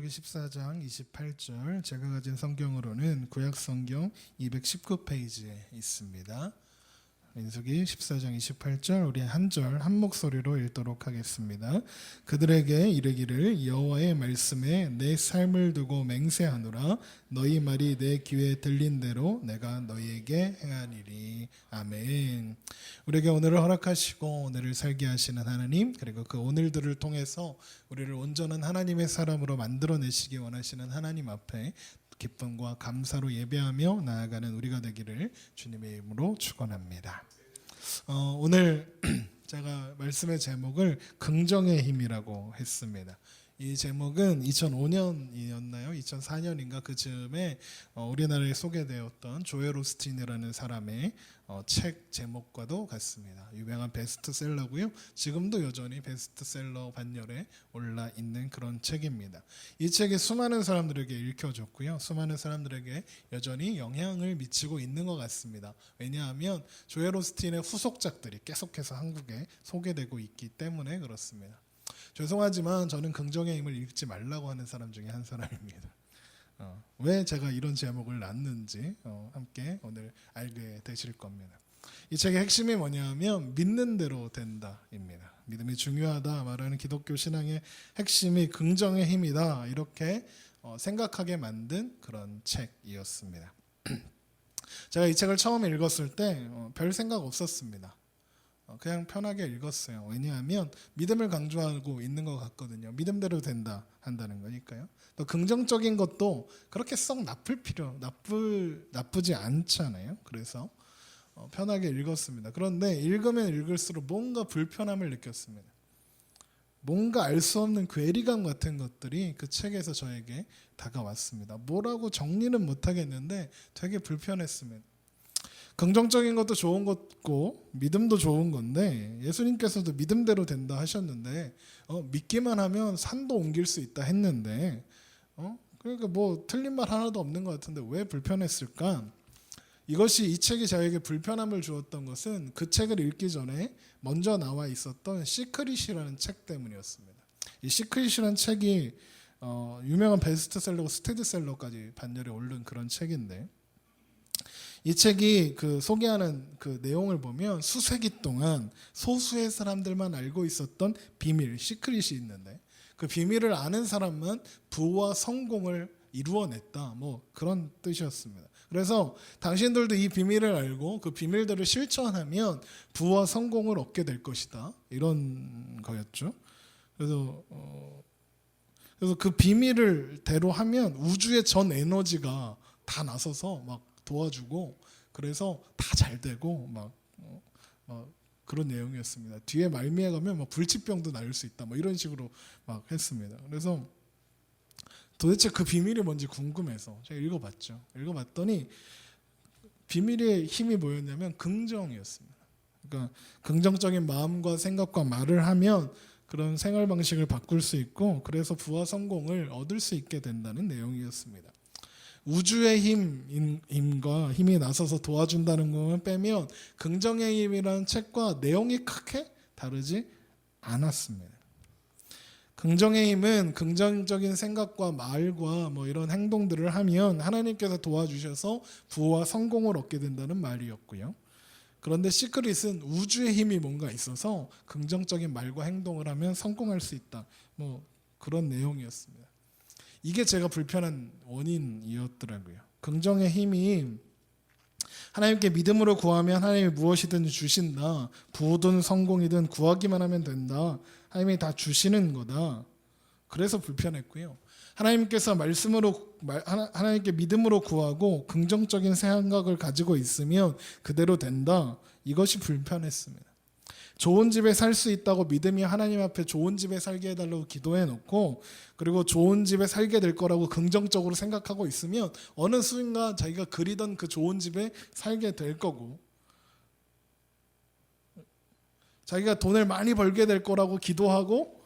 14장 28절, 제가 가진 성경으로는 구약 성경 219페이지에 있습니다. 민수기 14장 28절, 우리 한 절 한 목소리로 읽도록 하겠습니다. 그들에게 이르기를 여호와의 말씀에 내 삶을 두고 맹세하노라. 너희 말이 내 귀에 들린 대로 내가 너희에게 행하리니. 아멘. 우리에게 오늘을 허락하시고 오늘을 살게 하시는 하나님, 그리고 그 오늘들을 통해서 우리를 온전한 하나님의 사람으로 만들어내시기 원하시는 하나님 앞에 기쁨과 감사로 예배하며 나아가는 우리가 되기를 주님의 이름으로 축원합니다. 오늘 제가 말씀의 제목을 긍정의 힘이라고 했습니다. 이 제목은 2005년이었나요? 2004년인가 그 즈음에 우리나라에 소개되었던 조엘 오스틴이라는 사람의 책 제목과도 같습니다. 유명한 베스트셀러고요. 지금도 여전히 베스트셀러 반열에 올라 있는 그런 책입니다. 이 책이 수많은 사람들에게 읽혀졌고요. 수많은 사람들에게 여전히 영향을 미치고 있는 것 같습니다. 왜냐하면 조엘 오스틴의 후속작들이 계속해서 한국에 소개되고 있기 때문에 그렇습니다. 죄송하지만 저는 긍정의 힘을 읽지 말라고 하는 사람 중에 한 사람입니다. 왜 제가 이런 제목을 놨는지 함께 오늘 알게 되실 겁니다. 이 책의 핵심이 뭐냐면 믿는 대로 된다입니다. 믿음이 중요하다 말하는 기독교 신앙의 핵심이 긍정의 힘이다, 이렇게 생각하게 만든 그런 책이었습니다. 제가 이 책을 처음 읽었을 때 별 생각 없었습니다. 그냥 편하게 읽었어요. 왜냐하면 믿음을 강조하고 있는 것 같거든요. 믿음대로 된다 한다는 거니까요. 또 긍정적인 것도 그렇게 썩 나쁘지 않잖아요. 그래서 편하게 읽었습니다. 그런데 읽으면 읽을수록 뭔가 불편함을 느꼈습니다. 뭔가 알 수 없는 괴리감 같은 것들이 그 책에서 저에게 다가왔습니다. 뭐라고 정리는 못하겠는데 되게 불편했습니다. 긍정적인 것도 좋은 거고 믿음도 좋은 건데, 예수님께서도 믿음대로 된다 하셨는데 믿기만 하면 산도 옮길 수 있다 했는데 그러니까 뭐 틀린 말 하나도 없는 것 같은데 왜 불편했을까? 이것이, 이 책이 저에게 불편함을 주었던 것은 그 책을 읽기 전에 먼저 나와 있었던 시크릿이라는 책 때문이었습니다. 이 시크릿이라는 책이 유명한 베스트셀러고 스테디셀러까지 반열에 오른 그런 책인데, 이 책이 그 소개하는 그 내용을 보면 수세기 동안 소수의 사람들만 알고 있었던 비밀, 시크릿이 있는데 그 비밀을 아는 사람만 부와 성공을 이루어냈다, 뭐 그런 뜻이었습니다. 그래서 당신들도 이 비밀을 알고 그 비밀들을 실천하면 부와 성공을 얻게 될 것이다, 이런 거였죠. 그래서 그 비밀을 대로 하면 우주의 전 에너지가 다 나서서 막 도와주고, 그래서 다 잘 되고 막 그런 내용이었습니다. 뒤에 말미에 가면 막 불치병도 나을 수 있다, 뭐 이런 식으로 막 했습니다. 그래서 도대체 그 비밀이 뭔지 궁금해서 제가 읽어봤죠. 읽어봤더니 비밀의 힘이 뭐였냐면 긍정이었습니다. 그러니까 긍정적인 마음과 생각과 말을 하면 그런 생활 방식을 바꿀 수 있고, 그래서 부와 성공을 얻을 수 있게 된다는 내용이었습니다. 우주의 힘과 힘이 나서서 도와준다는 것만 빼면 긍정의 힘이라는 책과 내용이 크게 다르지 않았습니다. 긍정의 힘은 긍정적인 생각과 말과 뭐 이런 행동들을 하면 하나님께서 도와주셔서 부와 성공을 얻게 된다는 말이었고요. 그런데 시크릿은 우주의 힘이 뭔가 있어서 긍정적인 말과 행동을 하면 성공할 수 있다, 뭐 그런 내용이었습니다. 이게 제가 불편한 원인이었더라고요. 긍정의 힘이 하나님께 믿음으로 구하면 하나님이 무엇이든 주신다, 부든 성공이든 구하기만 하면 된다, 하나님이 다 주시는 거다. 그래서 불편했고요. 하나님께서 하나님께 믿음으로 구하고 긍정적인 생각을 가지고 있으면 그대로 된다, 이것이 불편했습니다. 좋은 집에 살 수 있다고 믿음이 하나님 앞에 좋은 집에 살게 해달라고 기도해 놓고, 그리고 좋은 집에 살게 될 거라고 긍정적으로 생각하고 있으면 어느 순간 자기가 그리던 그 좋은 집에 살게 될 거고, 자기가 돈을 많이 벌게 될 거라고 기도하고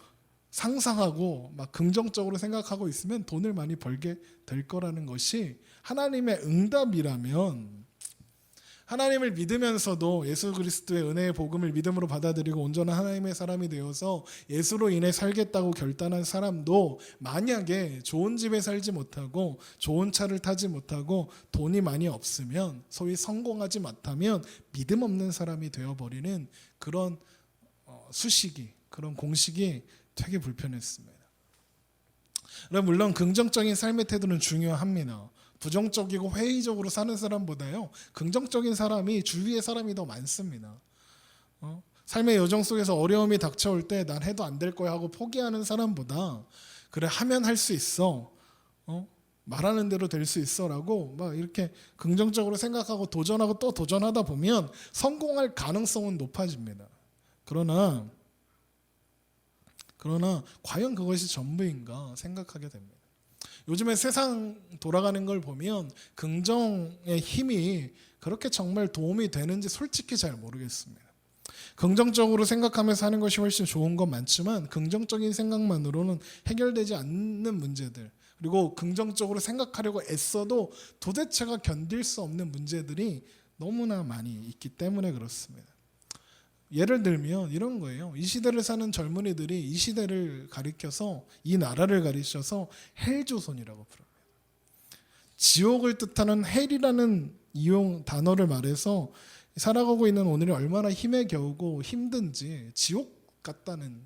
상상하고 막 긍정적으로 생각하고 있으면 돈을 많이 벌게 될 거라는 것이 하나님의 응답이라면 하나님을 믿으면서도 예수 그리스도의 은혜의 복음을 믿음으로 받아들이고 온전한 하나님의 사람이 되어서 예수로 인해 살겠다고 결단한 사람도 만약에 좋은 집에 살지 못하고 좋은 차를 타지 못하고 돈이 많이 없으면 소위 성공하지 못하면 믿음 없는 사람이 되어버리는 그런 수식이, 그런 공식이 되게 불편했습니다. 물론 긍정적인 삶의 태도는 중요합니다. 부정적이고 회의적으로 사는 사람보다요, 긍정적인 사람이 주위의 사람이 더 많습니다. 삶의 여정 속에서 어려움이 닥쳐올 때 난 해도 안 될 거야 하고 포기하는 사람보다 그래 하면 할 수 있어, 말하는 대로 될 수 있어라고 막 이렇게 긍정적으로 생각하고 도전하고 또 도전하다 보면 성공할 가능성은 높아집니다. 그러나 과연 그것이 전부인가 생각하게 됩니다. 요즘에 세상 돌아가는 걸 보면 긍정의 힘이 그렇게 정말 도움이 되는지 솔직히 잘 모르겠습니다. 긍정적으로 생각하면서 하는 것이 훨씬 좋은 건 많지만 긍정적인 생각만으로는 해결되지 않는 문제들, 그리고 긍정적으로 생각하려고 애써도 도대체가 견딜 수 없는 문제들이 너무나 많이 있기 때문에 그렇습니다. 예를 들면 이런 거예요. 이 시대를 사는 젊은이들이 이 시대를 가리켜서, 이 나라를 가리켜서 헬조선이라고 부릅니다. 지옥을 뜻하는 헬이라는 단어를 말해서 살아가고 있는 오늘이 얼마나 힘에 겨우고 힘든지, 지옥 같다는,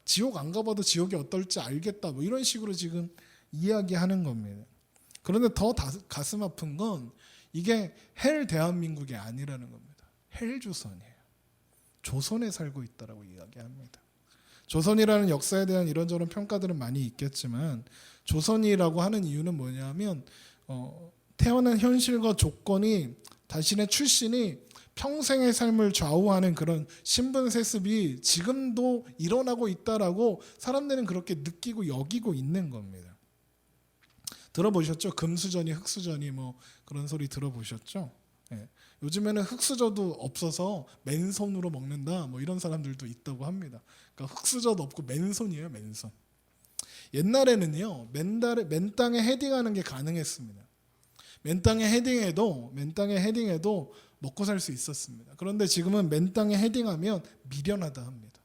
지옥 안 가봐도 지옥이 어떨지 알겠다, 뭐 이런 식으로 지금 이야기하는 겁니다. 그런데 더 가슴 아픈 건 이게 헬 대한민국이 아니라는 겁니다. 헬조선이에요. 조선에 살고 있다라고 이야기합니다. 조선이라는 역사에 대한 이런저런 평가들은 많이 있겠지만 조선이라고 하는 이유는 뭐냐면 태어난 현실과 조건이, 자신의 출신이 평생의 삶을 좌우하는 그런 신분 세습이 지금도 일어나고 있다라고 사람들은 그렇게 느끼고 여기고 있는 겁니다. 들어보셨죠? 금수저니 흙수저니 뭐 그런 소리 들어보셨죠? 네. 요즘에는 흙수저도 없어서 맨손으로 먹는다, 뭐 이런 사람들도 있다고 합니다. 그러니까 흙수저도 없고 맨손이에요, 맨손. 옛날에는요, 맨 땅에 헤딩하는 게 가능했습니다. 맨 땅에 헤딩해도 먹고 살 수 있었습니다. 그런데 지금은 맨 땅에 헤딩하면 미련하다 합니다.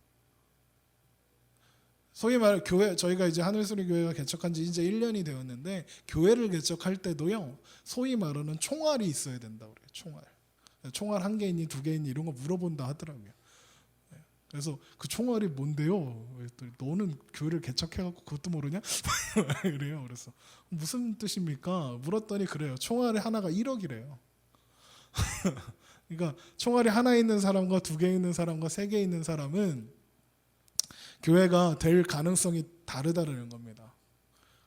소위 말 교회, 저희가 이제 하늘소리 교회가 개척한 지 이제 1년이 되었는데 교회를 개척할 때도요, 소위 말하는 총알이 있어야 된다고 그래요. 총알 1개 있니 2개 있니 이런 거 물어본다 하더라고요. 그래서 그 총알이 뭔데요? 너는 교회를 개척해갖고 그것도 모르냐? 그래요. 그래서 무슨 뜻입니까? 물었더니 그래요. 총알이 하나가 1억이래요. 그러니까 총알이 하나 있는 사람과 2개 있는 사람과 3개 있는 사람은 교회가 될 가능성이 다르다는 겁니다.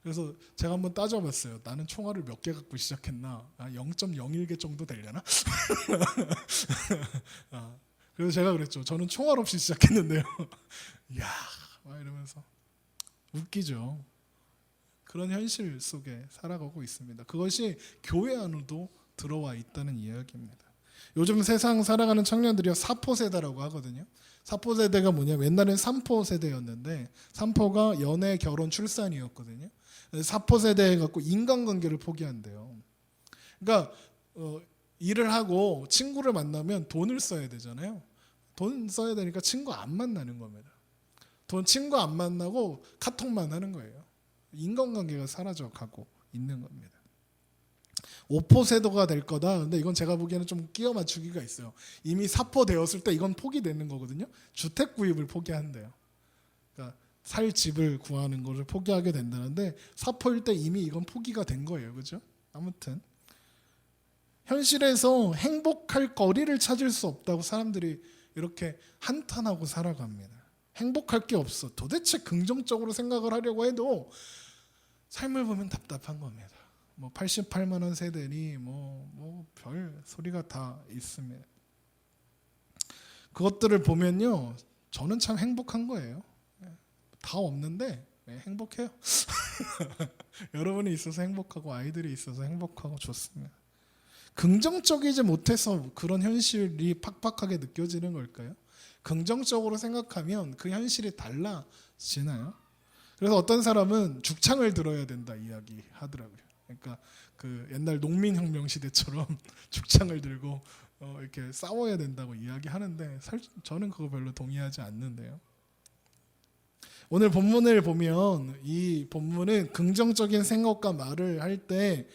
그래서 제가 한번 따져봤어요. 나는 총알을 몇 개 갖고 시작했나? 0.01개 정도 되려나? 그래서 제가 그랬죠. 저는 총알 없이 시작했는데요. 이야, 막 이러면서 웃기죠. 그런 현실 속에 살아가고 있습니다. 그것이 교회 안으로도 들어와 있다는 이야기입니다. 요즘 세상 살아가는 청년들이 사포세대라고 하거든요. 사포세대가 뭐냐면 옛날엔 삼포세대였는데, 삼포가 연애, 결혼, 출산이었거든요. 사포세대 갖고 인간관계를 포기한대요. 그러니까 일을 하고 친구를 만나면 돈을 써야 되잖아요. 돈 써야 되니까 친구 안 만나는 겁니다. 친구 안 만나고 카톡만 하는 거예요. 인간관계가 사라져가고 있는 겁니다. 5포세도가 될 거다. 근데 이건 제가 보기에는 좀 끼워 맞추기가 있어요. 이미 사포되었을 때 이건 포기되는 거거든요. 주택 구입을 포기한대요. 그러니까 살 집을 구하는 것을 포기하게 된다는데, 사포일 때 이미 이건 포기가 된 거예요. 그죠? 아무튼 현실에서 행복할 거리를 찾을 수 없다고 사람들이 이렇게 한탄하고 살아갑니다. 행복할 게 없어. 도대체 긍정적으로 생각을 하려고 해도 삶을 보면 답답한 겁니다. 뭐 88만 원 세대니 뭐 별 소리가 다 있습니다. 그것들을 보면요, 저는 참 행복한 거예요. 다 없는데 행복해요. 여러분이 있어서 행복하고 아이들이 있어서 행복하고 좋습니다. 긍정적이지 못해서 그런 현실이 팍팍하게 느껴지는 걸까요? 긍정적으로 생각하면 그 현실이 달라지나요? 그래서 어떤 사람은 죽창을 들어야 된다 이야기하더라고요. 그러니까 그 옛날 농민혁명 시대처럼 죽창을 들고 이렇게 싸워야 된다고 이야기하는데 저는 그거 별로 동의하지 않는데요. 오늘 본문을 보면 이 본문은 긍정적인 생각과 말을 할 때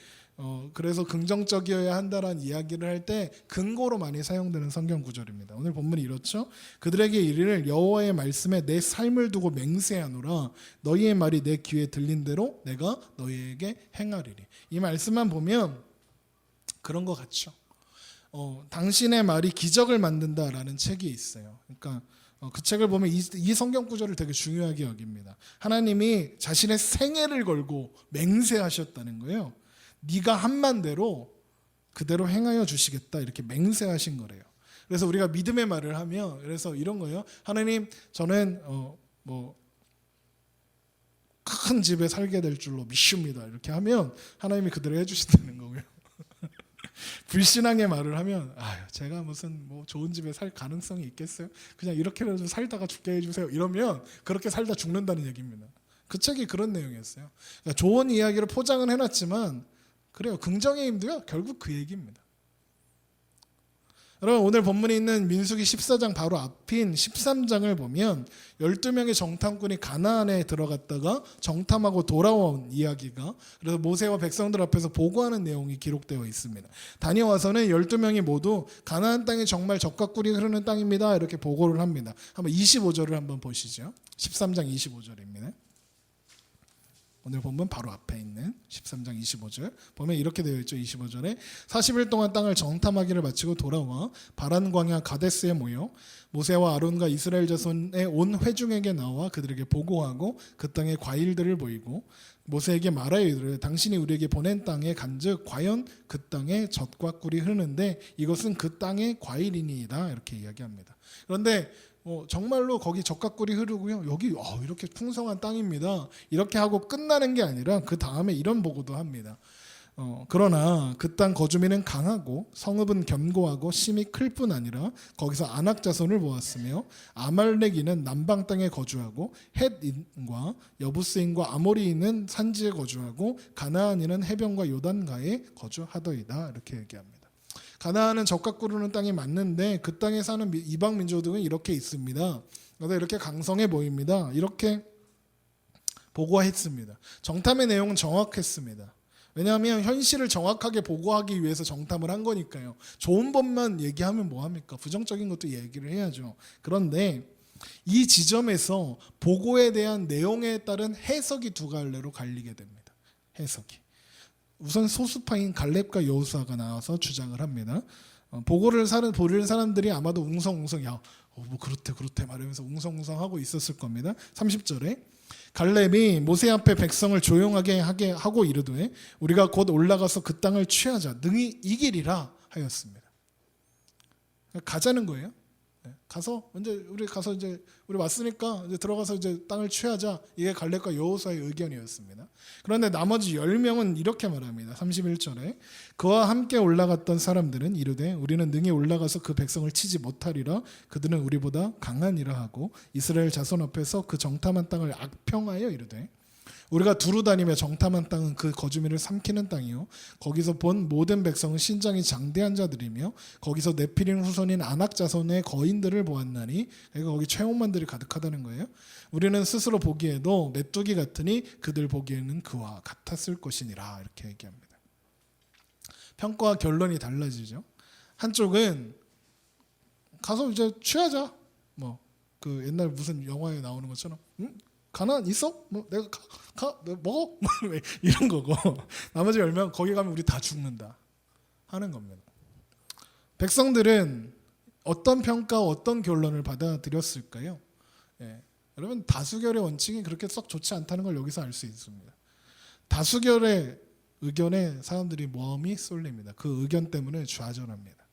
그래서 긍정적이어야 한다라는 이야기를 할 때 근거로 많이 사용되는 성경 구절입니다. 오늘 본문이 이렇죠. 그들에게 이르를 여호와의 말씀에 내 삶을 두고 맹세하노라. 너희의 말이 내 귀에 들린 대로 내가 너희에게 행하리리. 이 말씀만 보면 그런 것 같죠. 당신의 말이 기적을 만든다라는 책이 있어요. 그러니까 그 책을 보면 이 성경 구절을 되게 중요하게 여깁니다. 하나님이 자신의 생애를 걸고 맹세하셨다는 거예요. 네가 한 대로 그대로 행하여 주시겠다 이렇게 맹세하신 거래요. 그래서 우리가 믿음의 말을 하면 그래서 이런 거예요. 하나님 저는 큰 집에 살게 될 줄로 믿습니다. 이렇게 하면 하나님이 그대로 해주신다는 거고요. 불신앙의 말을 하면 제가 무슨 좋은 집에 살 가능성이 있겠어요? 그냥 이렇게라도 살다가 죽게 해주세요. 이러면 그렇게 살다 죽는다는 얘기입니다. 그 책이 그런 내용이었어요. 그러니까 좋은 이야기를 포장은 해놨지만 그래요. 긍정의 힘도요. 결국 그 얘기입니다. 여러분 오늘 본문에 있는 민수기 14장 바로 앞인 13장을 보면 12명의 정탐꾼이 가나안에 들어갔다가 정탐하고 돌아온 이야기가 그래서 모세와 백성들 앞에서 보고하는 내용이 기록되어 있습니다. 다녀와서는 12명이 모두 가나안 땅이 정말 젖과 꿀이 흐르는 땅입니다. 이렇게 보고를 합니다. 한번 25절을 한번 보시죠. 13장 25절입니다. 오늘 본문 바로 앞에 있는 13장 25절 보면 이렇게 되어 있죠. 25절에 40일 동안 땅을 정탐하기를 마치고 돌아와 바란 광야 가데스에 모여 모세와 아론과 이스라엘 자손의 온 회중에게 나와 그들에게 보고하고 그 땅의 과일들을 보이고 모세에게 말하여 이르되 당신이 우리에게 보낸 땅에 간즉 과연 그 땅에 젖과 꿀이 흐르는데 이것은 그 땅의 과일이니이다 이렇게 이야기합니다. 그런데 정말로 거기 젖과 꿀이 흐르고요. 여기 이렇게 풍성한 땅입니다. 이렇게 하고 끝나는 게 아니라 그 다음에 이런 보고도 합니다. 그러나 그 땅 거주민은 강하고 성읍은 견고하고 심이 클 뿐 아니라 거기서 아낙 자손을 보았으며 아말렉인은 남방 땅에 거주하고 헷인과 여부스인과 아모리인은 산지에 거주하고 가나안인은 해변과 요단가에 거주하더이다 이렇게 얘기합니다. 가나안은 젖과 꿀르는 땅이 맞는데 그 땅에 사는 이방 민족들은 이렇게 있습니다. 그래서 이렇게 강성해 보입니다. 이렇게 보고했습니다. 정탐의 내용은 정확했습니다. 왜냐하면 현실을 정확하게 보고하기 위해서 정탐을 한 거니까요. 좋은 법만 얘기하면 뭐합니까? 부정적인 것도 얘기를 해야죠. 그런데 이 지점에서 보고에 대한 내용에 따른 해석이 두 갈래로 갈리게 됩니다. 해석이. 우선 소수파인 갈렙과 여호수아가 나와서 주장을 합니다. 보고를 보는 사람들이 아마도 웅성웅성 그렇대 말하면서 웅성웅성하고 있었을 겁니다. 30절에 갈렙이 모세 앞에 백성을 조용하게 하게 하고 이르되 우리가 곧 올라가서 그 땅을 취하자 능히 이기리라 하였습니다. 가자는 거예요. 가서 우리 왔으니까 이제 들어가서 이제 땅을 취하자. 이게 갈렙과 여호수아의 의견이었습니다. 그런데 나머지 10명은 이렇게 말합니다. 31절에 그와 함께 올라갔던 사람들은 이르되 우리는 능히 올라가서 그 백성을 치지 못하리라. 그들은 우리보다 강하니라 하고 이스라엘 자손 앞에서 그 정탐한 땅을 악평하여 이르되 우리가 두루 다니며 정탐한 땅은 그 거주민을 삼키는 땅이요 거기서 본 모든 백성은 신장이 장대한 자들이며 거기서 네피림 후손인 아낙 자손의 거인들을 보았나니 그러니까 거기 최홍만들이 가득하다는 거예요. 우리는 스스로 보기에도 메뚜기 같으니 그들 보기에는 그와 같았을 것이니라 이렇게 얘기합니다. 평가와 결론이 달라지죠. 한쪽은 가서 이제 취하자 그 옛날 무슨 영화에 나오는 것처럼 가나안 있어? 내가 내가 먹어? 이런 거고 나머지 10명 거기 가면 우리 다 죽는다 하는 겁니다. 백성들은 어떤 평가 어떤 결론을 받아들였을까요? 여러분 다수결의 원칙이 그렇게 썩 좋지 않다는 걸 여기서 알 수 있습니다. 다수결의 의견에 사람들이 모험이 쏠립니다. 그 의견 때문에 좌절합니다.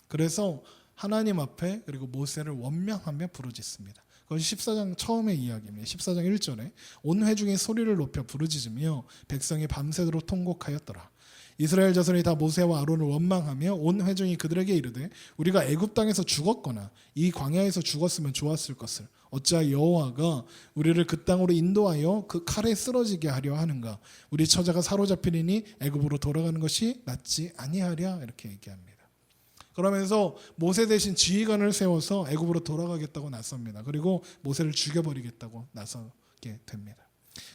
그래서 하나님 앞에 그리고 모세를 원망하며 부르짖습니다. 그것이 14장 처음의 이야기입니다. 14장 1절에 온 회중이 소리를 높여 부르짖으며 백성이 밤새도록 통곡하였더라. 이스라엘 자손이 다 모세와 아론을 원망하며 온 회중이 그들에게 이르되 우리가 애굽 땅에서 죽었거나 이 광야에서 죽었으면 좋았을 것을 어찌하여 여호와가 우리를 그 땅으로 인도하여 그 칼에 쓰러지게 하려 하는가. 우리 처자가 사로잡히리니 애굽으로 돌아가는 것이 낫지 아니하랴. 이렇게 얘기합니다. 그러면서 모세 대신 지휘관을 세워서 애굽으로 돌아가겠다고 나섭니다. 그리고 모세를 죽여버리겠다고 나서게 됩니다.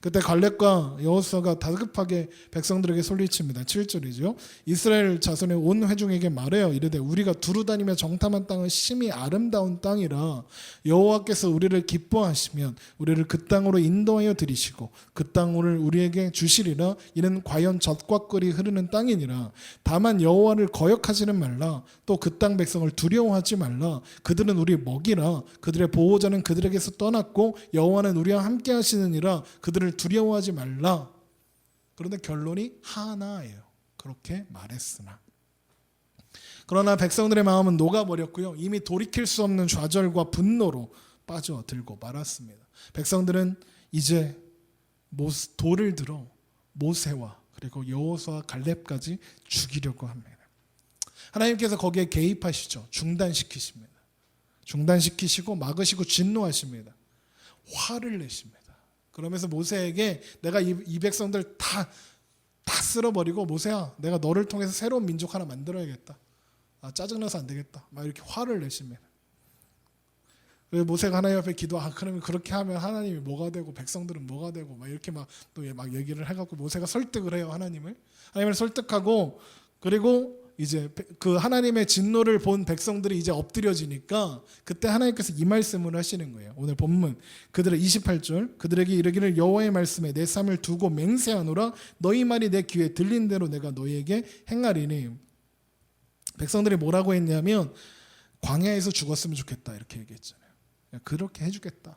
그때 갈렙과 여호수아가 다급하게 백성들에게 소리칩니다. 7절이죠. 이스라엘 자손의 온 회중에게 말하여 이르되 우리가 두루 다니며 정탐한 땅은 심히 아름다운 땅이라 여호와께서 우리를 기뻐하시면 우리를 그 땅으로 인도하여 들이시고 그 땅을 우리에게 주시리라. 이는 과연 젖과 꿀이 흐르는 땅이니라. 다만 여호와를 거역하지는 말라. 또 그 땅 백성을 두려워하지 말라. 그들은 우리 먹이라. 그들의 보호자는 그들에게서 떠났고 여호와는 우리와 함께 하시느니라. 그들을 두려워하지 말라. 그런데 결론이 하나예요. 그렇게 말했으나. 그러나 백성들의 마음은 녹아버렸고요. 이미 돌이킬 수 없는 좌절과 분노로 빠져들고 말았습니다. 백성들은 이제 돌을 들어 모세와 그리고 여호수아 갈렙까지 죽이려고 합니다. 하나님께서 거기에 개입하시죠. 중단시키십니다. 중단시키시고 막으시고 진노하십니다. 화를 내십니다. 그러면서 모세에게 내가 이 백성들 다 쓸어버리고 모세야 내가 너를 통해서 새로운 민족 하나 만들어야겠다. 짜증나서 안 되겠다. 막 이렇게 화를 내십니다. 그래서 모세가 하나님 앞에 그러면 그렇게 하면 하나님이 뭐가 되고 백성들은 뭐가 되고 막 이렇게 또 얘기를 해갖고 모세가 설득을 해요. 하나님을 설득하고 그리고 이제 그 하나님의 진노를 본 백성들이 이제 엎드려지니까 그때 하나님께서 이 말씀을 하시는 거예요. 오늘 본문 그들의 28절 그들에게 이르기를 여호와의 말씀에 내 삶을 두고 맹세하노라. 너희 말이 내 귀에 들린 대로 내가 너희에게 행하리니. 백성들이 뭐라고 했냐면 광야에서 죽었으면 좋겠다 이렇게 얘기했잖아요. 그렇게 해주겠다.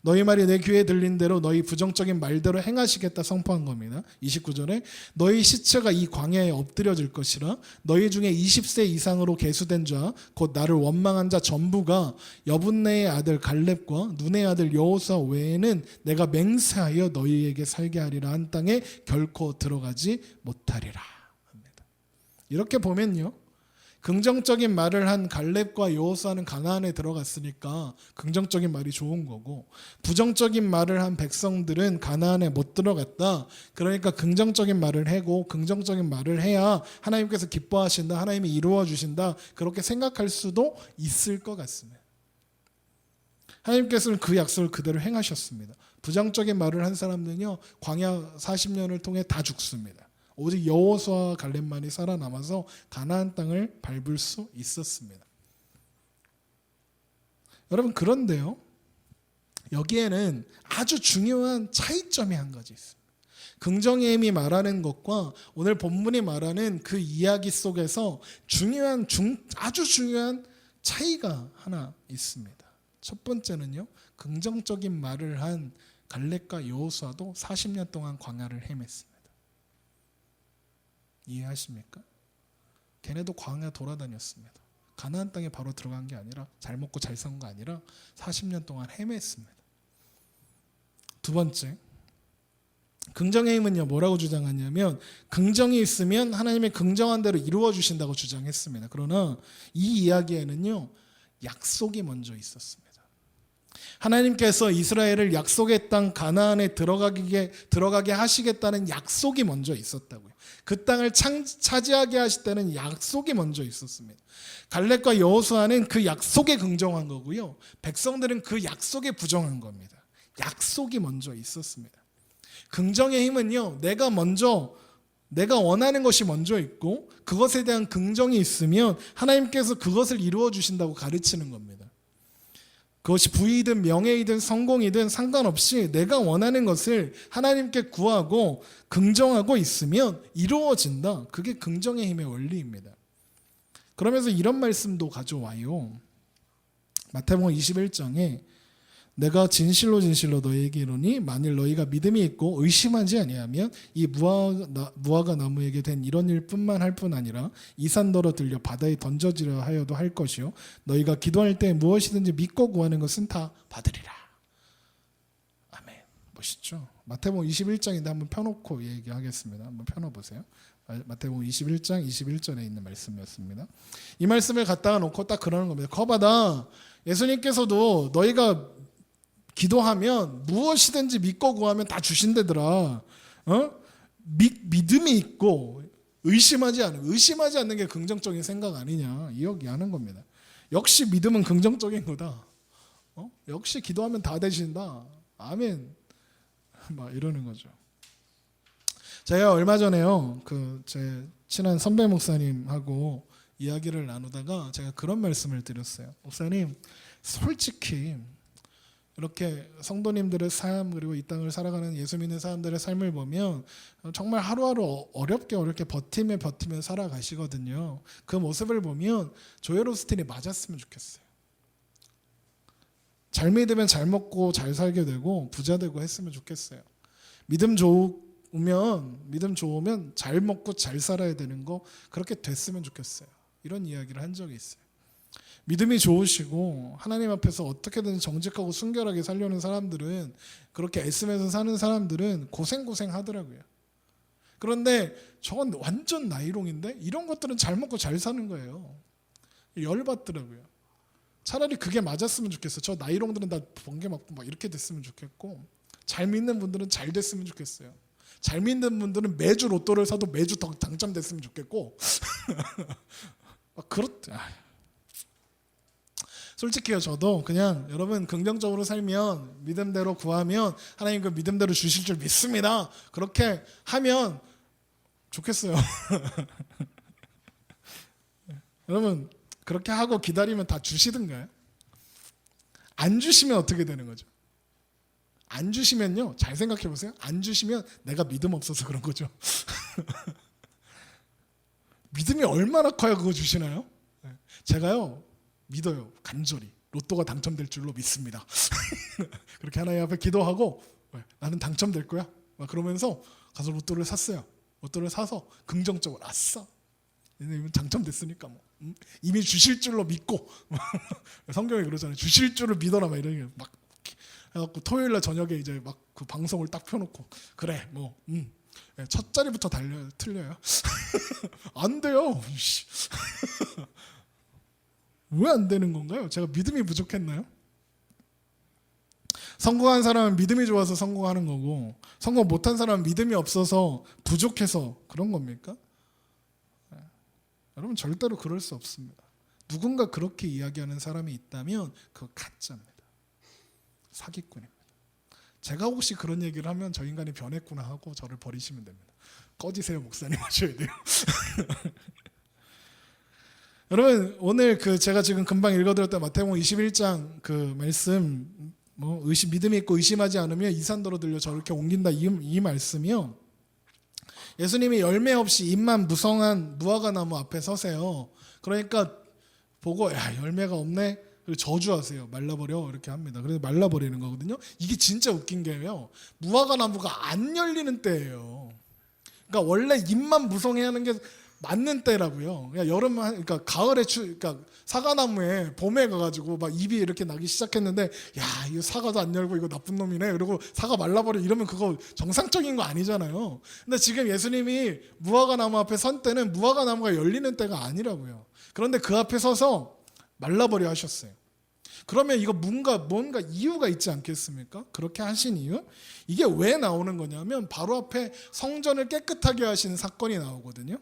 너희 말이 내 귀에 들린 대로 너희 부정적인 말대로 행하시겠다 선포한 겁니다. 29절에 너희 시체가 이 광야에 엎드려질 것이라. 너희 중에 20세 이상으로 계수된 자 곧 나를 원망한 자 전부가 여분네의 아들 갈렙과 눈의 아들 여호수아 외에는 내가 맹세하여 너희에게 살게 하리라 한 땅에 결코 들어가지 못하리라 합니다. 이렇게 보면요. 긍정적인 말을 한 갈렙과 여호수아는 가나안에 들어갔으니까 긍정적인 말이 좋은 거고 부정적인 말을 한 백성들은 가나안에 못 들어갔다. 그러니까 긍정적인 말을 하고 긍정적인 말을 해야 하나님께서 기뻐하신다. 하나님이 이루어 주신다. 그렇게 생각할 수도 있을 것 같습니다. 하나님께서는 그 약속을 그대로 행하셨습니다. 부정적인 말을 한 사람들은요. 광야 40년을 통해 다 죽습니다. 오직 여호수아와 갈렙만이 살아남아서 가나안 땅을 밟을 수 있었습니다. 여러분 그런데요. 여기에는 아주 중요한 차이점이 한 가지 있습니다. 긍정의 힘이 말하는 것과 오늘 본문이 말하는 그 이야기 속에서 아주 중요한 차이가 하나 있습니다. 첫 번째는요. 긍정적인 말을 한 갈렙과 여호수아도 40년 동안 광야를 헤맸습니다. 이해하십니까? 걔네도 광야 돌아다녔습니다. 가나안 땅에 바로 들어간 게 아니라 잘 먹고 잘 산 거 아니라 40년 동안 헤맸습니다. 두 번째, 긍정의 힘은요 뭐라고 주장하냐면 긍정이 있으면 하나님의 긍정한 대로 이루어 주신다고 주장했습니다. 그러나 이 이야기에는요 약속이 먼저 있었습니다. 하나님께서 이스라엘을 약속의 땅 가나안에 들어가게 하시겠다는 약속이 먼저 있었다고요. 그 땅을 차지하게 하시다는 약속이 먼저 있었습니다. 갈렙과 여호수아는 그 약속에 긍정한 거고요. 백성들은 그 약속에 부정한 겁니다. 약속이 먼저 있었습니다. 긍정의 힘은요. 내가 원하는 것이 먼저 있고 그것에 대한 긍정이 있으면 하나님께서 그것을 이루어 주신다고 가르치는 겁니다. 그것이 부이든 명예이든 성공이든 상관없이 내가 원하는 것을 하나님께 구하고 긍정하고 있으면 이루어진다. 그게 긍정의 힘의 원리입니다. 그러면서 이런 말씀도 가져와요. 마태복음 21장에 내가 진실로 너희에게 이르노니 만일 너희가 믿음이 있고 의심하지 아니하면 이 무화과 나무에게 된 이런 일뿐만 할 뿐 아니라 이 산더러 들려 바다에 던져지려 하여도 할 것이요 너희가 기도할 때 무엇이든지 믿고 구하는 것은 다 받으리라. 아멘. 멋있죠? 마태복음 21장인데 한번 펴놓고 얘기하겠습니다. 한번 펴놓으세요. 마태복음 21장 21절에 있는 말씀이었습니다. 이 말씀을 갖다가 놓고 딱 그러는 겁니다. 거봐다, 예수님께서도 너희가 기도하면 무엇이든지 믿고 구하면 다 주신다더라. 믿음이 있고 의심하지 않는 게 긍정적인 생각 아니냐, 이야기하는 겁니다. 역시 믿음은 긍정적인 거다. 역시 기도하면 다 되신다. 아멘. 막 이러는 거죠. 제가 얼마 전에요, 제 친한 선배 목사님하고 이야기를 나누다가 제가 그런 말씀을 드렸어요. 목사님, 솔직히 이렇게 성도님들의 삶, 그리고 이 땅을 살아가는 예수 믿는 사람들의 삶을 보면 정말 하루하루 어렵게 버티며 살아가시거든요. 그 모습을 보면 조엘 오스틴이 맞았으면 좋겠어요. 잘 믿으면 잘 먹고 잘 살게 되고 부자 되고 했으면 좋겠어요. 믿음 좋으면 잘 먹고 잘 살아야 되는 거, 그렇게 됐으면 좋겠어요. 이런 이야기를 한 적이 있어요. 믿음이 좋으시고 하나님 앞에서 어떻게든 정직하고 순결하게 살려는 사람들은, 그렇게 애쓰면서 사는 사람들은 고생 하더라고요. 그런데 저건 완전 나이롱인데 이런 것들은 잘 먹고 잘 사는 거예요. 열받더라고요. 차라리 그게 맞았으면 좋겠어요. 저 나이롱들은 다 번개 맞고 막 이렇게 됐으면 좋겠고, 잘 믿는 분들은 잘 됐으면 좋겠어요. 잘 믿는 분들은 매주 로또를 사도 매주 더 당첨됐으면 좋겠고 솔직히요, 저도 그냥 여러분 긍정적으로 살면, 믿음대로 구하면 하나님 그 믿음대로 주실 줄 믿습니다. 그렇게 하면 좋겠어요. 여러분, 그렇게 하고 기다리면 다 주시든가요? 안 주시면 어떻게 되는 거죠? 안 주시면요, 잘 생각해 보세요. 안 주시면 내가 믿음 없어서 그런 거죠. 믿음이 얼마나 커야 그거 주시나요? 제가요, 믿어요. 간절히 로또가 당첨될 줄로 믿습니다. 그렇게 하나님 앞에 기도하고, 나는 당첨될 거야, 그러면서 가서 로또를 샀어요. 로또를 사서 긍정적으로, 아싸, 이미 당첨됐으니까 이미 주실 줄로 믿고 성경에 그러잖아요. 주실 줄을 믿어라, 이런 막 해갖고 토요일날 저녁에 이제 막 그 방송을 딱 펴놓고, 그래 첫 자리부터 틀려요. 안 돼요. 왜 안 되는 건가요? 제가 믿음이 부족했나요? 성공한 사람은 믿음이 좋아서 성공하는 거고, 성공 못한 사람은 믿음이 없어서 부족해서 그런 겁니까? 여러분, 절대로 그럴 수 없습니다. 누군가 그렇게 이야기하는 사람이 있다면 그거 가짜입니다. 사기꾼입니다. 제가 혹시 그런 얘기를 하면 저 인간이 변했구나 하고 저를 버리시면 됩니다. 꺼지세요, 목사님 하셔야 돼요. 여러분, 오늘 제가 지금 금방 읽어드렸던 마태복음 21장 그 말씀, 믿음이 있고 의심하지 않으면 이산도로 들려 저렇게 옮긴다, 이 말씀이요, 예수님이 열매 없이 잎만 무성한 무화과 나무 앞에 서세요. 그러니까 보고, 야, 열매가 없네, 그리고 저주하세요. 말라버려, 이렇게 합니다. 그래서 말라버리는 거거든요. 이게 진짜 웃긴 게요, 무화과 나무가 안 열리는 때예요. 그러니까 원래 잎만 무성해야 하는 게 맞는 때라고요. 그냥 그러니까 가을에 그러니까 사과나무에 봄에 가가지고 막 잎이 이렇게 나기 시작했는데, 야, 이거 사과도 안 열고 이거 나쁜 놈이네, 그리고 사과 말라버려, 이러면 그거 정상적인 거 아니잖아요. 근데 지금 예수님이 무화과 나무 앞에 선 때는 무화과 나무가 열리는 때가 아니라고요. 그런데 그 앞에 서서 말라버려 하셨어요. 그러면 이거 뭔가 이유가 있지 않겠습니까? 그렇게 하신 이유? 이게 왜 나오는 거냐면 바로 앞에 성전을 깨끗하게 하신 사건이 나오거든요.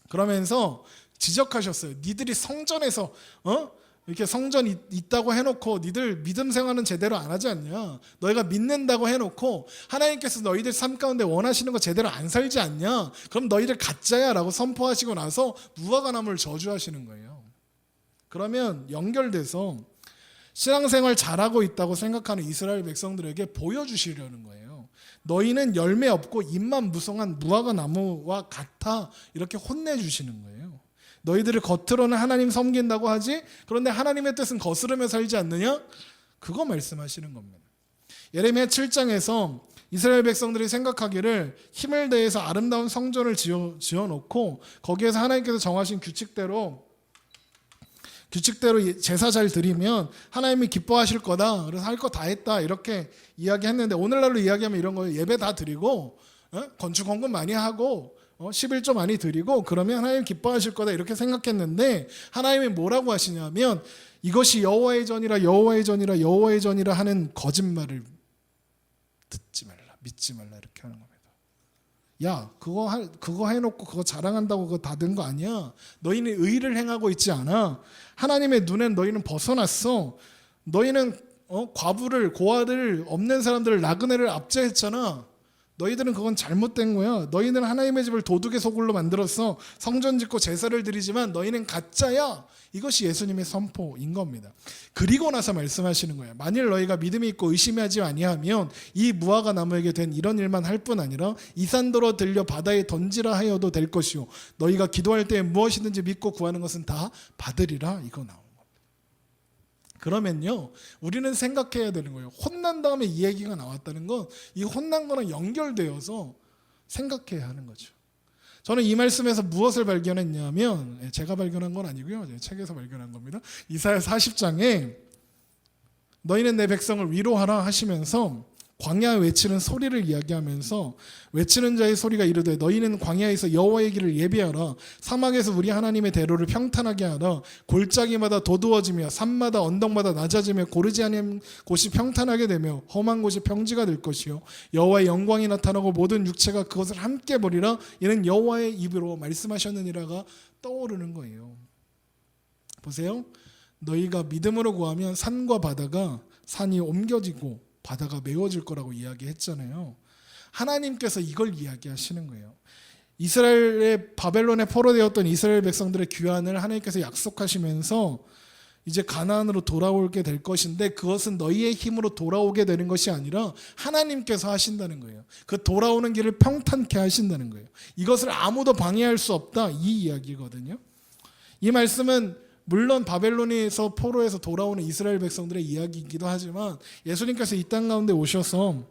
그러면서 지적하셨어요. 니들이 성전에서 이렇게 성전 있다고 해놓고 니들 믿음 생활은 제대로 안 하지 않냐? 너희가 믿는다고 해놓고 하나님께서 너희들 삶 가운데 원하시는 거 제대로 안 살지 않냐? 그럼 너희들 가짜야 라고 선포하시고 나서 무화과 나무를 저주하시는 거예요. 그러면 연결돼서 신앙생활 잘하고 있다고 생각하는 이스라엘 백성들에게 보여주시려는 거예요. 너희는 열매 없고 잎만 무성한 무화과 나무와 같아, 이렇게 혼내주시는 거예요. 너희들을 겉으로는 하나님 섬긴다고 하지, 그런데 하나님의 뜻은 거스르며 살지 않느냐? 그거 말씀하시는 겁니다. 예레미야 7장에서 이스라엘 백성들이 생각하기를 힘을 다해서 아름다운 성전을 지어놓고 거기에서 하나님께서 정하신 규칙대로 제사 잘 드리면 하나님이 기뻐하실 거다, 그래서 할 거 다 했다, 이렇게 이야기했는데, 오늘날로 이야기하면 이런 거예요. 예배 다 드리고 건축 헌금 많이 하고 11조 많이 드리고 그러면 하나님 기뻐하실 거다 이렇게 생각했는데 하나님이 뭐라고 하시냐면 이것이 여호와의 전이라 여호와의 전이라 여호와의 전이라 하는 거짓말을 듣지 말라, 믿지 말라 이렇게 하는 겁니다. 야, 그거 해놓고 그거 자랑한다고 그거 다 된 거 아니야. 너희는 의를 행하고 있지 않아. 하나님의 눈엔 너희는 벗어났어. 너희는 과부를, 고아들, 없는 사람들을, 나그네를 압제했잖아. 너희들은 그건 잘못된 거야. 너희는 하나님의 집을 도둑의 소굴로 만들었어. 성전 짓고 제사를 드리지만 너희는 가짜야. 이것이 예수님의 선포인 겁니다. 그리고 나서 말씀하시는 거예요. 만일 너희가 믿음이 있고 의심하지 아니하면 이 무화과 나무에게 된 이런 일만 할 뿐 아니라 이 산더러 들려 바다에 던지라 하여도 될 것이요 너희가 기도할 때 무엇이든지 믿고 구하는 것은 다 받으리라. 이거 나온 겁니다. 그러면요, 우리는 생각해야 되는 거예요. 혼난 다음에 이 얘기가 나왔다는 건 이 혼난 거랑 연결되어서 생각해야 하는 거죠. 저는 이 말씀에서 무엇을 발견했냐면, 제가 발견한 건 아니고요, 제 책에서 발견한 겁니다. 이사야 40장에 너희는 내 백성을 위로하라 하시면서 광야에 외치는 소리를 이야기하면서 외치는 자의 소리가 이르되 너희는 광야에서 여호와의 길을 예비하라. 사막에서 우리 하나님의 대로를 평탄하게 하라. 골짜기마다 도두어지며 산마다 언덕마다 낮아지며 고르지 않은 곳이 평탄하게 되며 험한 곳이 평지가 될 것이요 여호와의 영광이 나타나고 모든 육체가 그것을 함께 보리라. 이는 여호와의 입으로 말씀하셨느니라가 떠오르는 거예요. 보세요. 너희가 믿음으로 구하면 산과 바다가 산이 옮겨지고 바다가 메워질 거라고 이야기했잖아요. 하나님께서 이걸 이야기하시는 거예요. 이스라엘의 바벨론에 포로되었던 이스라엘 백성들의 귀환을 하나님께서 약속하시면서 이제 가나안으로 돌아오게 될 것인데 그것은 너희의 힘으로 돌아오게 되는 것이 아니라 하나님께서 하신다는 거예요. 그 돌아오는 길을 평탄케 하신다는 거예요. 이것을 아무도 방해할 수 없다, 이 이야기거든요. 이 말씀은 물론 바벨론에서 포로에서 돌아오는 이스라엘 백성들의 이야기이기도 하지만 예수님께서 이 땅 가운데 오셔서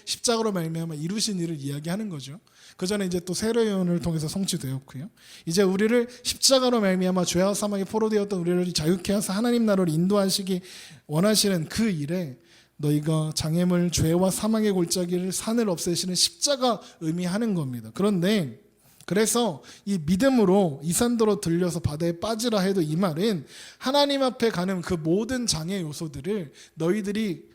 십자가로 말미암아 이루신 일을 이야기하는 거죠. 그 전에 이제 또 세례 요한을 통해서 성취되었고요. 이제 우리를 십자가로 말미암아 죄와 사망에 포로되었던 우리를 자유케 하사 하나님 나라로 인도하시기 원하시는 그 일에 너희가 장애물, 죄와 사망의 골짜기를 산을 없애시는 십자가 의미하는 겁니다. 그래서 이 믿음으로 이 산더러 들려서 바다에 빠지라 해도 이 말은 하나님 앞에 가는 그 모든 장애 요소들을 너희들이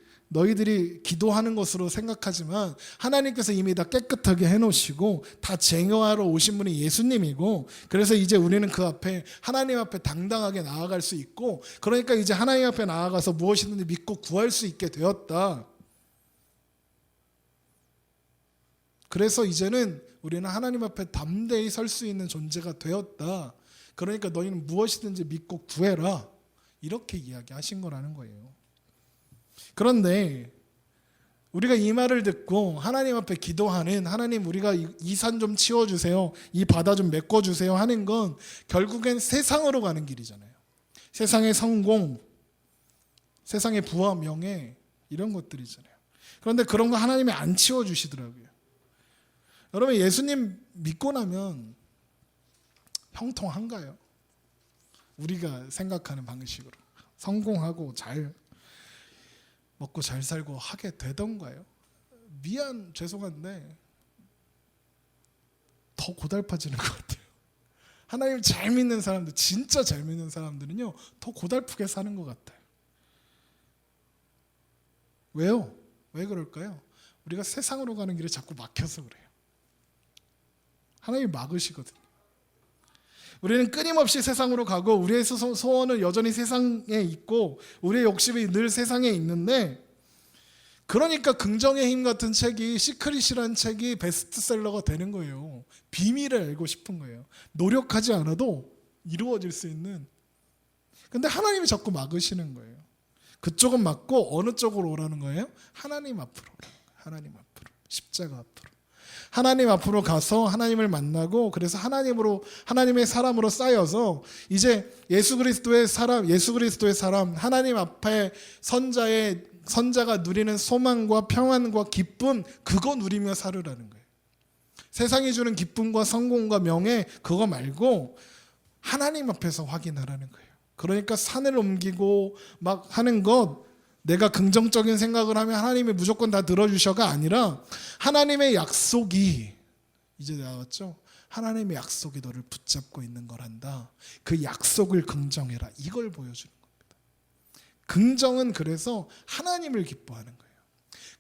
기도하는 것으로 생각하지만 하나님께서 이미 다 깨끗하게 해놓으시고 다 쟁여하러 오신 분이 예수님이고 그래서 이제 우리는 그 앞에 하나님 앞에 당당하게 나아갈 수 있고 그러니까 이제 하나님 앞에 나아가서 무엇이든지 믿고 구할 수 있게 되었다. 그래서 이제는 우리는 하나님 앞에 담대히 설 수 있는 존재가 되었다. 그러니까 너희는 무엇이든지 믿고 구해라. 이렇게 이야기하신 거라는 거예요. 그런데 우리가 이 말을 듣고 하나님 앞에 기도하는 하나님 우리가 이 산 좀 치워주세요. 이 바다 좀 메꿔주세요 하는 건 결국엔 세상으로 가는 길이잖아요. 세상의 성공, 세상의 부와 명예 이런 것들이잖아요. 그런데 그런 거 하나님이 안 치워주시더라고요. 여러분 예수님 믿고 나면 형통한가요? 우리가 생각하는 방식으로 성공하고 잘 먹고 잘 살고 하게 되던가요? 죄송한데 더 고달파지는 것 같아요. 하나님 잘 믿는 사람들, 진짜 잘 믿는 사람들은요 더 고달프게 사는 것 같아요. 왜요? 왜 그럴까요? 우리가 세상으로 가는 길에 자꾸 막혀서 그래요. 하나님이 막으시거든요. 우리는 끊임없이 세상으로 가고 우리의 소원은 여전히 세상에 있고 우리의 욕심이 늘 세상에 있는데 그러니까 긍정의 힘 같은 책이 시크릿이라는 책이 베스트셀러가 되는 거예요. 비밀을 알고 싶은 거예요. 노력하지 않아도 이루어질 수 있는. 근데 하나님이 자꾸 막으시는 거예요. 그쪽은 막고 어느 쪽으로 오라는 거예요? 하나님 앞으로. 하나님 앞으로. 십자가 앞으로. 하나님 앞으로 가서 하나님을 만나고 그래서 하나님의 사람으로 쌓여서 이제 예수 그리스도의 사람 하나님 앞에 선자가 누리는 소망과 평안과 기쁨 그거 누리며 살으라는 거예요. 세상이 주는 기쁨과 성공과 명예 그거 말고 하나님 앞에서 확인하라는 거예요. 그러니까 산을 옮기고 막 하는 것 내가 긍정적인 생각을 하면 하나님이 무조건 다 들어주셔가 아니라 하나님의 약속이 이제 나왔죠. 하나님의 약속이 너를 붙잡고 있는 거란다. 그 약속을 긍정해라. 이걸 보여주는 겁니다. 긍정은 그래서 하나님을 기뻐하는 거예요.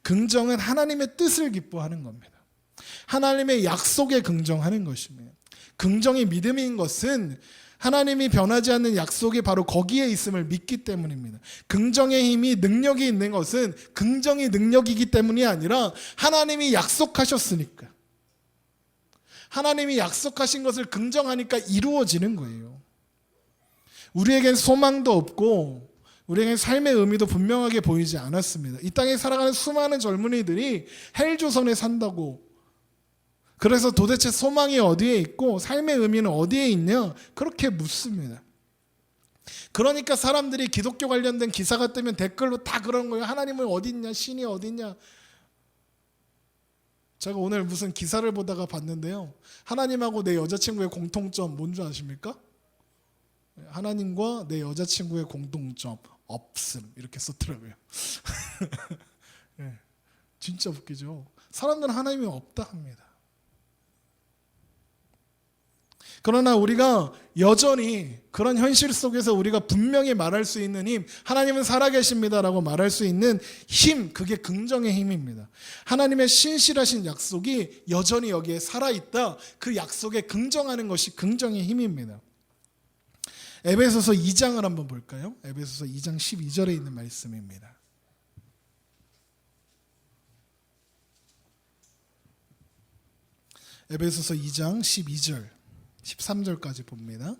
긍정은 하나님의 뜻을 기뻐하는 겁니다. 하나님의 약속에 긍정하는 것입니다. 긍정이 믿음인 것은 하나님이 변하지 않는 약속이 바로 거기에 있음을 믿기 때문입니다. 긍정의 힘이 능력이 있는 것은 긍정이 능력이기 때문이 아니라 하나님이 약속하셨으니까. 하나님이 약속하신 것을 긍정하니까 이루어지는 거예요. 우리에겐 소망도 없고 우리에겐 삶의 의미도 분명하게 보이지 않았습니다. 이 땅에 살아가는 수많은 젊은이들이 헬조선에 산다고, 그래서 도대체 소망이 어디에 있고 삶의 의미는 어디에 있냐? 그렇게 묻습니다. 그러니까 사람들이 기독교 관련된 기사가 뜨면 댓글로 다 그런 거예요. 하나님은 어디 있냐? 신이 어디 있냐? 제가 오늘 무슨 기사를 보다가 봤는데요. 하나님하고 내 여자친구의 공통점 뭔지 아십니까? 하나님과 내 여자친구의 공통점 없음 이렇게 썼더라고요. 네, 진짜 웃기죠. 사람들은 하나님이 없다 합니다. 그러나 우리가 여전히 그런 현실 속에서 우리가 분명히 말할 수 있는 힘, 하나님은 살아계십니다라고 말할 수 있는 힘, 그게 긍정의 힘입니다. 하나님의 신실하신 약속이 여전히 여기에 살아있다. 그 약속에 긍정하는 것이 긍정의 힘입니다. 에베소서 2장을 한번 볼까요? 에베소서 2장 12절에 있는 말씀입니다. 에베소서 2장 12절 13절까지 봅니다.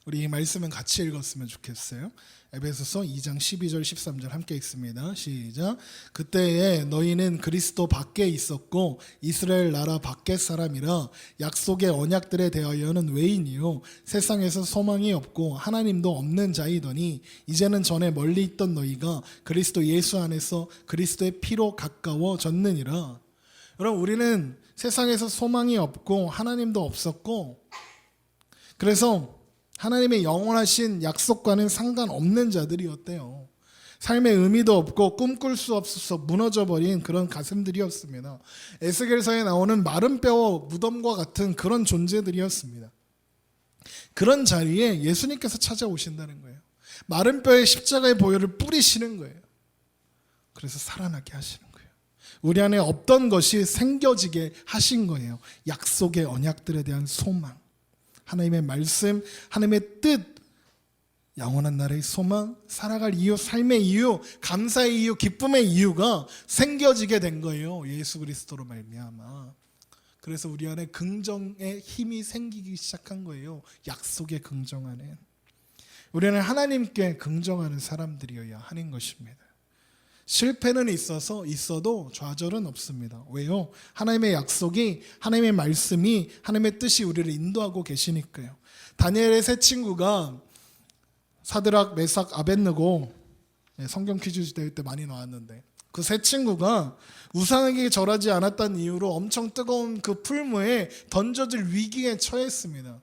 우리 이 말씀은 같이 읽었으면 좋겠어요. 에베소서 2장 12절 13절 함께 읽습니다. 시작. 그때에 너희는 그리스도 밖에 있었고 이스라엘 나라 밖의 사람이라 약속의 언약들에 대하여는 외인이요 세상에서 소망이 없고 하나님도 없는 자이더니 이제는 전에 멀리 있던 너희가 그리스도 예수 안에서 그리스도의 피로 가까워졌느니라. 여러분, 우리는 세상에서 소망이 없고 하나님도 없었고, 그래서 하나님의 영원하신 약속과는 상관없는 자들이었대요. 삶의 의미도 없고 꿈꿀 수 없어서 무너져버린 그런 가슴들이었습니다. 에스겔서에 나오는 마른 뼈 무덤과 같은 그런 존재들이었습니다. 그런 자리에 예수님께서 찾아오신다는 거예요. 마른 뼈에 십자가의 보혈을 뿌리시는 거예요. 그래서 살아나게 하시는 거예요. 우리 안에 없던 것이 생겨지게 하신 거예요. 약속의 언약들에 대한 소망, 하나님의 말씀, 하나님의 뜻, 영원한 나라의 소망, 살아갈 이유, 삶의 이유, 감사의 이유, 기쁨의 이유가 생겨지게 된 거예요. 예수 그리스도로 말미암아. 그래서 우리 안에 긍정의 힘이 생기기 시작한 거예요. 약속의 긍정하는. 우리는 하나님께 긍정하는 사람들이어야 하는 것입니다. 실패는 있어도 좌절은 없습니다. 왜요? 하나님의 약속이, 하나님의 말씀이, 하나님의 뜻이 우리를 인도하고 계시니까요. 다니엘의 세 친구가 사드락, 메삭, 아벳느고, 성경 퀴즈 대회 때 많이 나왔는데, 그 세 친구가 우상에게 절하지 않았다는 이유로 엄청 뜨거운 그 풀무에 던져질 위기에 처했습니다.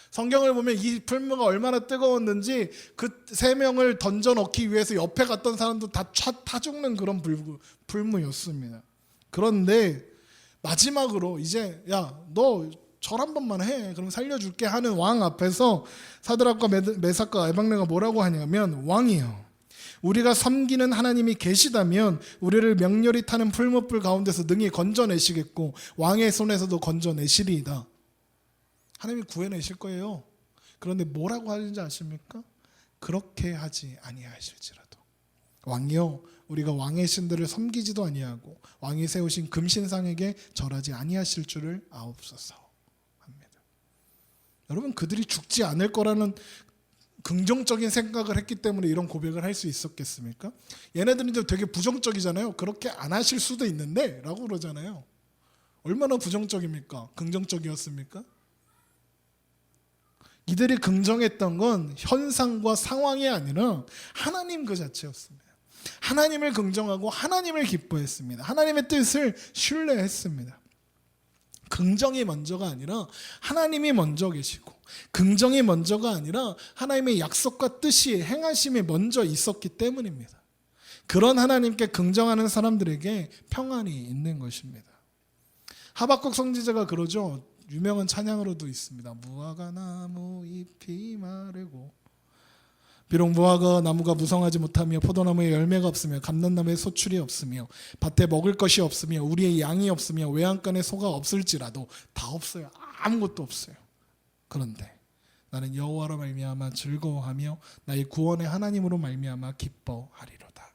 성경을 보면 이 풀무가 얼마나 뜨거웠는지 그 세 명을 던져 넣기 위해서 옆에 갔던 사람도 다 타 죽는 그런 풀무였습니다. 그런데 마지막으로 이제 야, 너 절 한 번만 해. 그럼 살려줄게 하는 왕 앞에서 사드락과 메삭과 아벳느고가 뭐라고 하냐면, 왕이요, 우리가 섬기는 하나님이 계시다면 우리를 명렬히 타는 풀무불 가운데서 능히 건져내시겠고 왕의 손에서도 건져내시리이다. 하나님이 구해내실 거예요. 그런데 뭐라고 하는지 아십니까? 그렇게 하지 아니하실지라도. 왕이요, 우리가 왕의 신들을 섬기지도 아니하고 왕이 세우신 금신상에게 절하지 아니하실 줄을 아옵소서 합니다. 여러분, 그들이 죽지 않을 거라는 긍정적인 생각을 했기 때문에 이런 고백을 할 수 있었겠습니까? 얘네들은 이제 되게 부정적이잖아요. 그렇게 안 하실 수도 있는데 라고 그러잖아요. 얼마나 부정적입니까? 긍정적이었습니까? 이들이 긍정했던 건 현상과 상황이 아니라 하나님 그 자체였습니다. 하나님을 긍정하고 하나님을 기뻐했습니다. 하나님의 뜻을 신뢰했습니다. 긍정이 먼저가 아니라 하나님이 먼저 계시고, 긍정이 먼저가 아니라 하나님의 약속과 뜻이 행하심이 먼저 있었기 때문입니다. 그런 하나님께 긍정하는 사람들에게 평안이 있는 것입니다. 하박국 선지자가 그러죠. 유명한 찬양으로도 있습니다. 무화과 나무 잎이 마르고, 비록 무화과 나무가 무성하지 못하며 포도나무에 열매가 없으며 감람나무에 소출이 없으며 밭에 먹을 것이 없으며 우리의 양이 없으며 외양간에 소가 없을지라도, 다 없어요. 아무것도 없어요. 그런데 나는 여호와로 말미암아 즐거워하며 나의 구원의 하나님으로 말미암아 기뻐하리로다.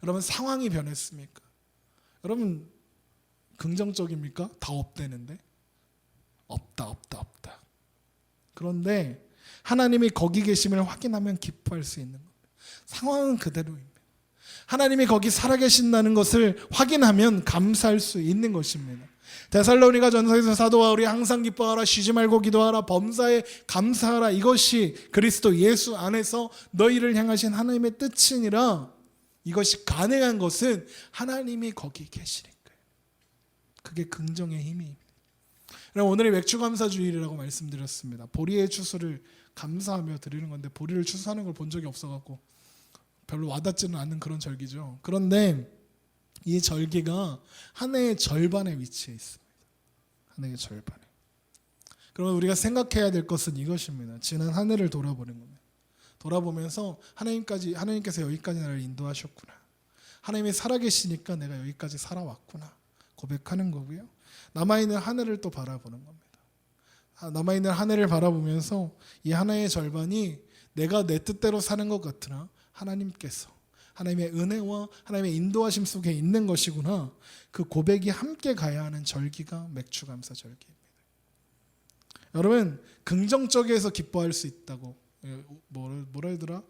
여러분, 상황이 변했습니까? 여러분, 긍정적입니까? 다 없대는데. 없다. 그런데 하나님이 거기 계심을 확인하면 기뻐할 수 있는 겁니다. 상황은 그대로입니다. 하나님이 거기 살아계신다는 것을 확인하면 감사할 수 있는 것입니다. 데살로니가 전서에서 사도 바울이 항상 기뻐하라, 쉬지 말고 기도하라, 범사에 감사하라, 이것이 그리스도 예수 안에서 너희를 향하신 하나님의 뜻이니라. 이것이 가능한 것은 하나님이 거기 계시니까요. 그게 긍정의 힘입니다. 오늘이 맥주감사주일이라고 말씀드렸습니다. 보리의 추수를 감사하며 드리는 건데, 보리를 추수하는 걸 본 적이 없어갖고 별로 와닿지는 않는 그런 절기죠. 그런데 이 절기가 한 해의 절반에 위치해 있습니다. 한 해의 절반에. 그러면 우리가 생각해야 될 것은 이것입니다. 지난 한 해를 돌아보는 겁니다. 돌아보면서 하나님께서 여기까지 나를 인도하셨구나, 하나님이 살아계시니까 내가 여기까지 살아왔구나 고백하는 거고요. 남아있는 한 해를 또 바라보는 겁니다. 남아있는 한 해를 바라보면서 이 하나의 절반이 내가 내 뜻대로 사는 것 같으나 하나님께서, 하나님의 은혜와 하나님의 인도하심 속에 있는 것이구나, 그 고백이 함께 가야 하는 절기가 맥주감사 절기입니다. 여러분, 긍정적에서 기뻐할 수 있다고, 뭐라 하더라?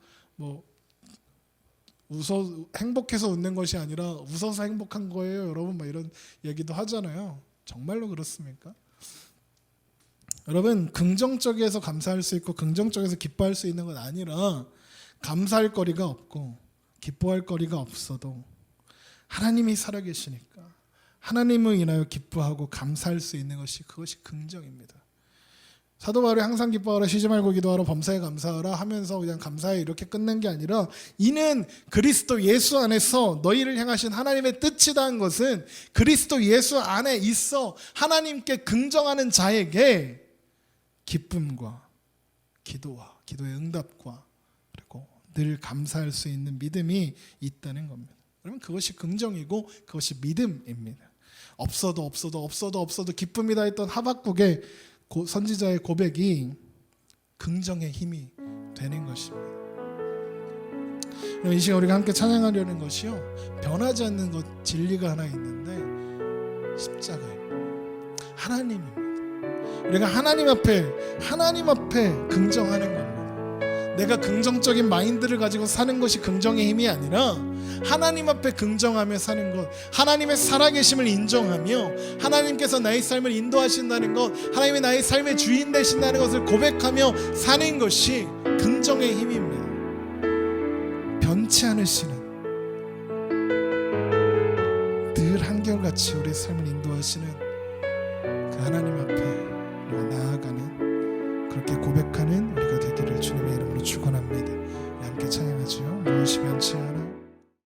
행복해서 웃는 것이 아니라 웃어서 행복한 거예요, 여러분. 이런 얘기도 하잖아요. 정말로 그렇습니까? 여러분, 긍정적에서 감사할 수 있고 긍정적에서 기뻐할 수 있는 건 아니라, 감사할 거리가 없고 기뻐할 거리가 없어도 하나님이 살아계시니까 하나님을 인하여 기뻐하고 감사할 수 있는 것이, 그것이 긍정입니다. 사도 바울이 항상 기뻐하라, 쉬지 말고 기도하라, 범사에 감사하라 하면서 그냥 감사해 이렇게 끝낸 게 아니라, 이는 그리스도 예수 안에서 너희를 향하신 하나님의 뜻이다는 것은 그리스도 예수 안에 있어 하나님께 긍정하는 자에게 기쁨과 기도의 응답과 그리고 늘 감사할 수 있는 믿음이 있다는 겁니다. 그러면 그것이 긍정이고 그것이 믿음입니다. 없어도 기쁨이다 했던 하박국의 선지자의 고백이 긍정의 힘이 되는 것입니다. 이 시간 우리가 함께 찬양하려는 것이요, 변하지 않는 것, 진리가 하나 있는데 십자가입니다. 하나님입니다. 우리가 하나님 앞에 긍정하는 겁니다. 내가 긍정적인 마인드를 가지고 사는 것이 긍정의 힘이 아니라 하나님 앞에 긍정하며 사는 것, 하나님의 살아계심을 인정하며 하나님께서 나의 삶을 인도하신다는 것, 하나님이 나의 삶의 주인 되신다는 것을 고백하며 사는 것이 긍정의 힘입니다. 변치 않으시는, 늘 한결같이 우리의 삶을 인도하시는 그 하나님 앞에 우리가 나아가는, 그렇게 고백하는 우리가 되기를 주님의 이름으로 축원합니다. 함께 찬양하지요. 무엇이 변치 않아